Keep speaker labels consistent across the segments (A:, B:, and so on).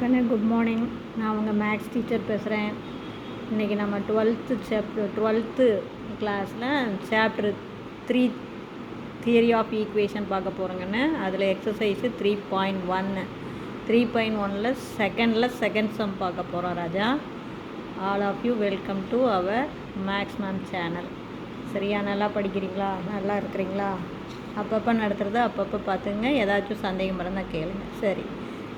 A: கண்ணு good morning. நான் உங்கள் மேக்ஸ் டீச்சர் பேசுகிறேன். இன்றைக்கி நம்ம 12th கிளாஸில் சாப்டர் 3 தியரி ஆஃப் ஈக்குவேஷன் பார்க்க போகிறோங்கன்னு. அதில் எக்ஸசைஸு 3.1 செகண்ட் சம் பார்க்க போகிறோம் ராஜா. All of you welcome to our maths mam channel. சரியா? நல்லா படிக்கிறீங்களா? நல்லா இருக்கிறீங்களா? அப்பப்போ நடத்துகிறத அப்பப்போ பார்த்துங்க. ஏதாச்சும் சந்தேகம் இருந்தால் கேளுங்க. சரி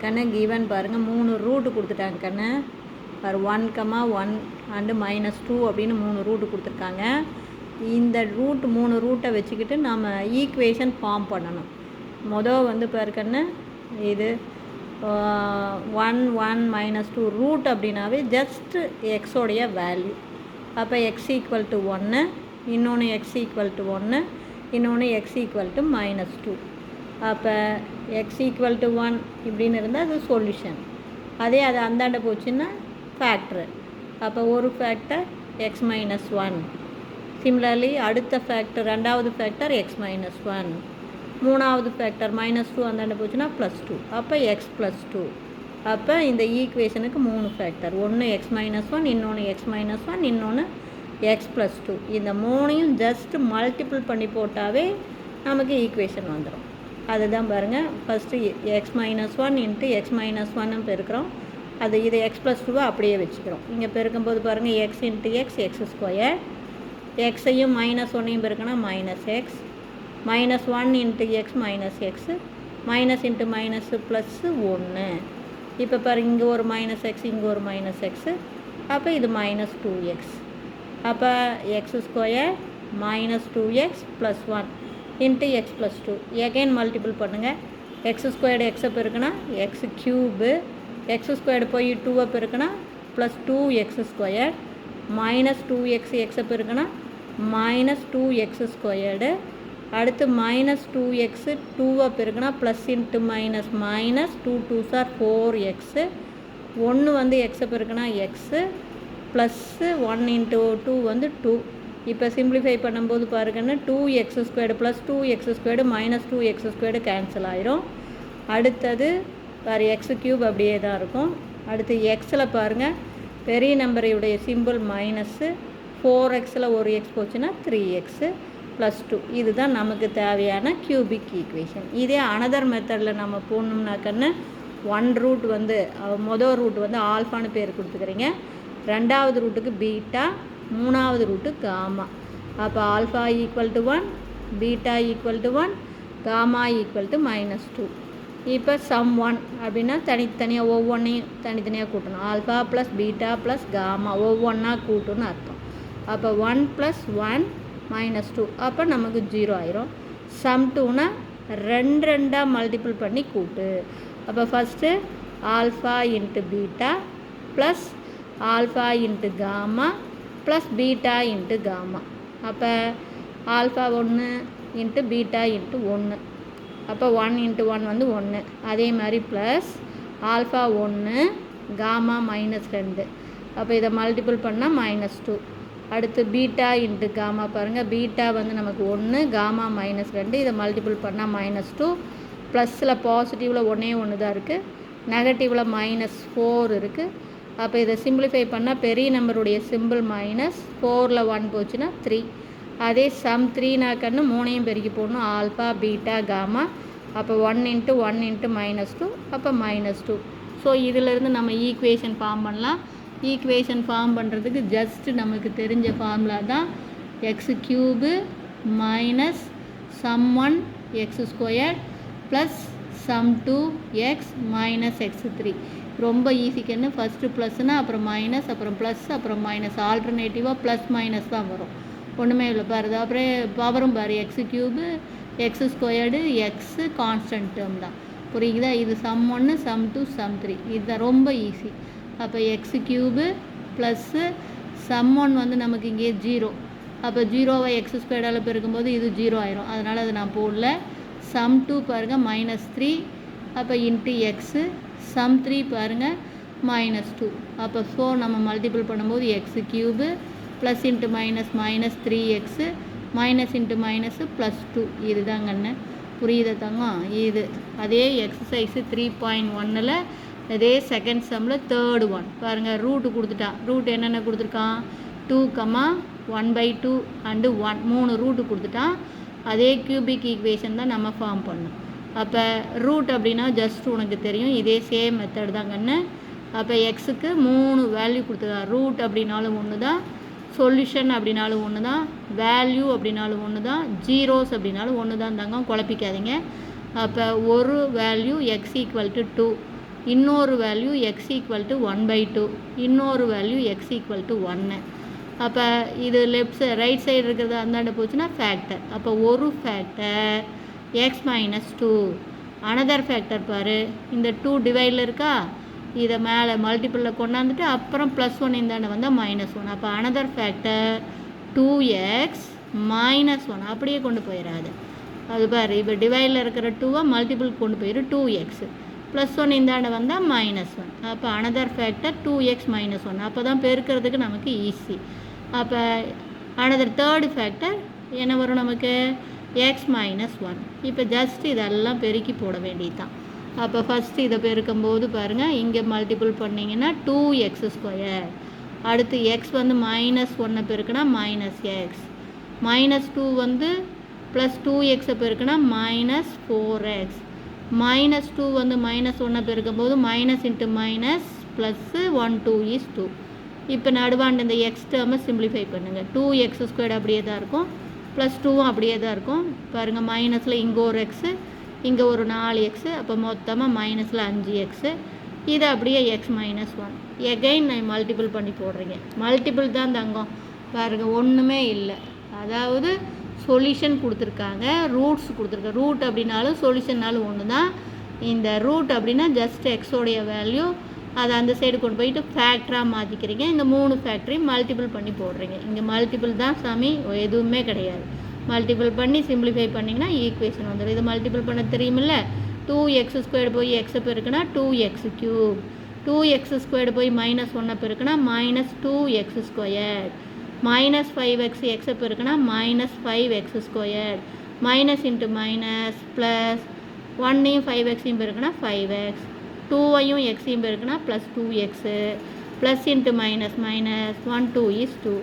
A: கண்ணு, கிவன் பாருங்கள் 3 ரூட்டு கொடுத்துட்டாங்க கண்ணு. பாரு 1,1 அண்டு -2 அப்படின்னு 3 ரூட்டு கொடுத்துருக்காங்க. இந்த 3 ரூட்டை வச்சுக்கிட்டு நம்ம ஈக்குவேஷன் ஃபார்ம் பண்ணணும். வந்து பாரு கண்ணு, இது 1 1 -2 ரூட் அப்படின்னாவே ஜஸ்ட்டு எக்ஸோடைய வேல்யூ. அப்போ எக்ஸ் ஈக்குவல் டு 1, இன்னொன்று எக்ஸ் ஈக்குவல் டு 1, இன்னொன்று எக்ஸ் ஈக்குவல் டு -2. அப்போ எக்ஸ் ஈக்குவல் டு 1 இப்படின்னு இருந்தால் அது சொல்யூஷன். அதே அது அந்தாண்ட போச்சுன்னா ஃபேக்டரு. அப்போ ஒரு ஃபேக்டர் எக்ஸ் -1. சிமிலர்லி அடுத்த ஃபேக்டர், ரெண்டாவது ஃபேக்டர் எக்ஸ் -1, மூணாவது ஃபேக்டர் -2 அந்தாண்ட போச்சுன்னா +2. அப்போ எக்ஸ் +2. அப்போ இந்த ஈக்குவேஷனுக்கு 3 ஃபேக்டர். ஒன்று எக்ஸ் -1, இன்னொன்று எக்ஸ் -1, இன்னொன்று எக்ஸ் +2. இந்த 3ஐயும் ஜஸ்ட்டு மல்டிபிள் பண்ணி போட்டாவே நமக்கு ஈக்குவேஷன் வந்துடும். அதுதான் பாருங்கள். ஃபஸ்ட்டு எக்ஸ் -1 இன்ட்டு எக்ஸ் -1 பெருக்கிறோம். இது எக்ஸ் +2 அப்படியே வச்சுக்கிறோம். இங்கே பெருக்கும்போது பாருங்கள், எக்ஸ் இன்ட்டு எக்ஸ் எக்ஸ்², எக்ஸையும் -1ஐயும் பெருக்கினா -x, -1 into x -x, minus into minus +1. இப்போ பாருங்கள், இங்கே ஒரு -x, இங்கே ஒரு -x. அப்போ இது -2x. அப்போ x² -2x +1 into X +2. Again multiple பண்ணுங்கள். x² எக்ஸை பெருக்குனா x³ x² போய் 2ஐ பெருக்குனா +2x², -2x எக்ஸை பெருக்குனா -2x². அடுத்து -2x 2ஐ பெருக்குனா plus into minus -2 2s are 4x. 1 எக்ஸை பெருக்குனா எக்ஸு ப்ளஸ்ஸு 1 இன்ட்டு 2 2. இப்போ சிம்பிளிஃபை பண்ணும்போது பாருங்கன்னா 2x² +2x² -2x² கேன்சல் ஆயிரும். அடுத்தது வேறு x³ அப்படியே தான் இருக்கும். அடுத்து எக்ஸில் பாருங்கள், பெரிய நம்பரையுடைய சிம்பிள் மைனஸ்ஸு, 4xல் ஒரு எக்ஸ் போச்சுன்னா 3x +2. இதுதான் நமக்கு தேவையான கியூபிக் ஈக்குவேஷன். இதே அனதர் மெத்தடில் நம்ம போடணும்னாக்கன்னு 1 ரூட் மொதல் ரூட் ஆல்ஃபான்னு பேர் கொடுத்துக்கிறீங்க, ரெண்டாவது ரூட்டுக்கு பீட்டா, மூணாவது ரூட்டு காமா. அப்போ alpha equal to 1, beta equal to 1, gamma equal to -2. இப்போ சம் 1 அப்படின்னா தனித்தனியாக ஒவ்வொன்றையும் தனித்தனியாக கூட்டணும். Alpha plus beta plus gamma ஒவ்வொன்றா கூட்டுன்னு அர்த்தம். அப்போ 1 + 1 -2. அப்போ நமக்கு 0 ஆயிரும். சம் 2னா 2 மல்டிபிள் பண்ணி கூட்டு. அப்போ first alpha into beta plus alpha into gamma plus beta into gamma. அப்போ ஆல்ஃபா 1 இன்ட்டு பீட்டா இன்ட்டு 1. அப்போ 1 இன்ட்டு 1 1. அதே மாதிரி ப்ளஸ் ஆல்ஃபா 1 காமா -2. அப்போ இதை மல்டிபிள் பண்ணால் -2. அடுத்து பீட்டா இன்ட்டு காமா பாருங்கள், பீட்டா நமக்கு 1, காமா -2. இதை மல்டிபிள் பண்ணால் -2. ப்ளஸில் பாசிட்டிவில் 1 தான் இருக்குது, நெகட்டிவில் -4 இருக்குது. அப்போ இதை சிம்பிளிஃபை பண்ணால் பெரிய நம்பருடைய சிம்பிள் -4ல் 1 போச்சுன்னா 3. அதே சம் 3நாக்கன்னு 3ஐயும் பெருக்கி போடணும், ஆல்ஃபா பீட்டா காமா. அப்போ 1 இன்ட்டு 1 இன்ட்டு -2, அப்போ -2. ஸோ இதிலேருந்து நம்ம ஈக்குவேஷன் ஃபார்ம் பண்ணலாம். ஈக்குவேஷன் ஃபார்ம் பண்ணுறதுக்கு ஜஸ்ட்டு நமக்கு தெரிஞ்ச ஃபார்முலா தான் x³ minus sum 1 x² plus sum 2 x minus x3. ரொம்ப ஈஸிக்குன்னு ஃபஸ்ட்டு ப்ளஸ்னால் அப்புறம் மைனஸ், அப்புறம் ப்ளஸ், அப்புறம் மைனஸ், ஆல்டர்னேட்டிவாக ப்ளஸ் மைனஸ் தான் வரும். ஒன்றுமே இல்லை பாருது. அப்புறம் பவரும் பாரு, x³ x² x constant term தான். புரியுதா? இது சம் 1 சம் 2 சம் 3. இதுதான் ரொம்ப ஈஸி. அப்போ x³ ப்ளஸ்ஸு சம் 1 நமக்கு இங்கே 0. அப்போ 0வை x² பெருக்கும்போது இது 0 ஆயிரும். அதனால் அது நான் போடல. சம் 2 பாருங்கள் -3. அப்போ இன்ட்டு எக்ஸு. சம் 3 பாருங்கள் -2. அப்போ ஸோ நம்ம மல்டிபிள் பண்ணும்போது x³ plus into minus -3x, minus into minus +2. இதுதாங்கண்ணு. புரியுதா தங்கம்? இது அதே எக்ஸசைஸு 3.1ல் அதே செகண்ட் சம்மில் தேர்டு ஒன் பாருங்கள். ரூட்டு கொடுத்துட்டான். ரூட் என்னென்ன கொடுத்துருக்கான்? 2, 1/2 அண்டு 1 3 ரூட்டு கொடுத்துட்டான். அதே கியூபிக் ஈக்குவேஷன் தான் நம்ம ஃபார்ம் பண்ணோம். அப்போ ரூட் அப்படின்னா ஜஸ்ட் உனக்கு தெரியும், இதே சேம் மெத்தட் தான் கண்ணு. அப்போ எக்ஸுக்கு 3 வேல்யூ கொடுத்துருக்கான். ரூட் அப்படின்னாலும் ஒன்று தான், சொல்யூஷன் அப்படின்னாலும் ஒன்று தான், வேல்யூ அப்படின்னாலும் ஒன்று தான், ஜீரோஸ் அப்படின்னாலும் ஒன்று தான் தங்கம், குழப்பிக்காதீங்க. அப்போ ஒரு வேல்யூ எக்ஸ் ஈக்குவல் டு 2, இன்னொரு வேல்யூ எக்ஸ் ஈக்குவல் டு 1/2, இன்னொரு வேல்யூ எக்ஸ் ஈக்குவல் டு 1. அப்போ இது ரைட் சைடு இருக்கிறது அந்தாண்ட போச்சுன்னா ஃபேக்டர். அப்போ ஒரு factor X minus 2, another factor பாரு, இந்த 2 டிவைடில் இருக்கா, இதை மேலே மல்டிப்பிளில் கொண்டாந்துட்டு அப்புறம் +1 இந்தாண்ட வந்தால் -1. அப்போ அனதர் ஃபேக்டர் 2x - 1 அப்படியே கொண்டு போயிடாது. அது பாரு, இப்போ டிவைடில் இருக்கிற 2வை மல்டிபிள் கொண்டு போயிரு 2x, +1 இந்தாண்ட வந்தால் -1. அப்போ அனதர் ஃபேக்டர் 2x - 1. அப்போ தான் பெருக்கிறதுக்கு நமக்கு ஈஸி. அப்போ அனதர் தேர்டு ஃபேக்டர் என்ன வரும் நமக்கு? x - 1. இப்போ ஜஸ்ட் இதெல்லாம் பெருக்கி போட வேண்டியது தான். அப்போ ஃபஸ்ட்டு இதை பெருக்கும்போது பாருங்கள், இங்கே மல்டிபிள் பண்ணிங்கன்னா 2x². அடுத்து எக்ஸ் வந்து -1 பெருக்குனா -x, -2 வந்து +2x பெருக்குனா -4x, -2 வந்து -1 பெருக்கும்போது -×−+1 2 is 2. இப்போ நடுவாண்டு இந்த எக்ஸ் டேர்மை சிம்பிளிஃபை பண்ணுங்கள். 2x² அப்படியே தான் இருக்கும், +2வும் அப்படியே தான் இருக்கும். பாருங்கள், மைனஸில் இங்கே ஒரு எக்ஸு, இங்கே ஒரு 4x, அப்போ மொத்தமாக மைனஸில் 5x. இது அப்படியே x - 1. எகைன் நான் மல்டிபிள் பண்ணி போடுறீங்க. மல்டிபிள் தான் தங்கம். பாருங்கள், ஒன்றுமே இல்லை. அதாவது சொல்யூஷன் கொடுத்துருக்காங்க, ரூட்ஸ் கொடுத்துருக்காங்க. ரூட் அப்படின்னாலும் சொல்யூஷன்னாலும் ஒன்று தான். இந்த ரூட் அப்படின்னா ஜஸ்ட் எக்ஸோடைய வேல்யூ, அதை அந்த சைடு கொண்டு போயிட்டு ஃபேக்டராக மாற்றிக்கிறீங்க. இந்த 3 ஃபேக்டரையும் மல்டிபிள் பண்ணி போடுறீங்க. இங்கே மல்டிபிள் தான் சாமி, எதுவுமே கிடையாது. மல்டிபிள் பண்ணி சிம்பிளிஃபை பண்ணிங்கன்னா ஈக்குவேஷன் வந்துடும். இது மல்டிபிள் பண்ண தெரியுமில்ல. 2x² போய் எக்ஸை பெருக்குனா 2x³, 2x² போய் -1 பெருக்குனா -2x², -5x எக்ஸை பெருக்குனா -5x², +1ஐயும் 5xையும் பெருக்குனா 5x, 2ஐயும் xையும் பெருக்குனா +2x, +×−−1 2 is 2.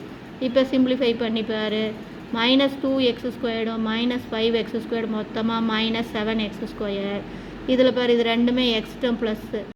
A: இப்போ சிம்பிளிஃபை பண்ணி பாரு. -2x² -5x² மொத்தமாக -7x². இதில் பாரு, இது ரெண்டுமே எக்ஸ் டேர்ம் ப்ளஸ்ஸு.